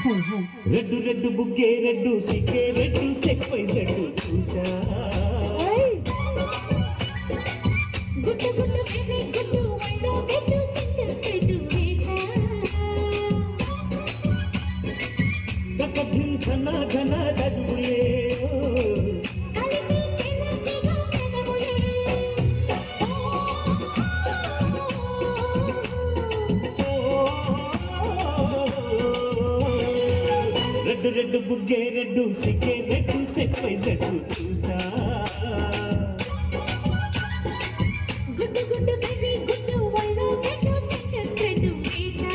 red red బుగ్గే red సిగ్గే red X Y Z చూసా గుట్టు గుట్టు వెరీ గుట్టు వండో బెట్టు సెంటర్ స్ట్రైట్ వేసా దక్కదిన్ ఘన ఘన గదులే కలిపి చెన్నటిగా పెనములే రెడ్డు రెడ్డు బుగ్గే రెడ్డు సిగ్గే రెడ్డు సెక్స్ వై జెడ్ చూసా గుట్టు గుట్టు వెరీ గుట్టు వండో బెట్టు సెంటర్ స్ట్రైట్ వేసా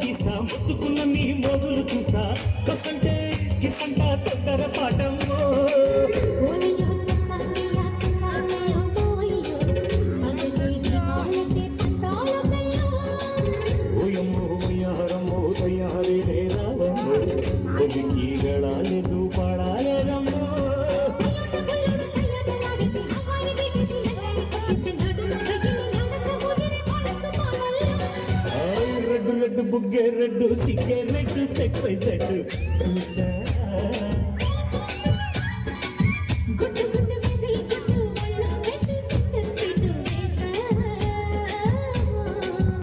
తీస్తా ముద్దుకున్న నీ మోజులు చూస్తా కసంటే కిసంట తొందర పాటమ్మో ఓయమ్మో ఓయారమ్మో తయారే రావమ్మో ఒదికీగళాలెదు పాడాలేరమ్మో రెడ్డు రెడ్డు బుగ్గే రెడ్డు సిగ్గే రెడ్డు సెక్స్ వై జెడ్ చూసా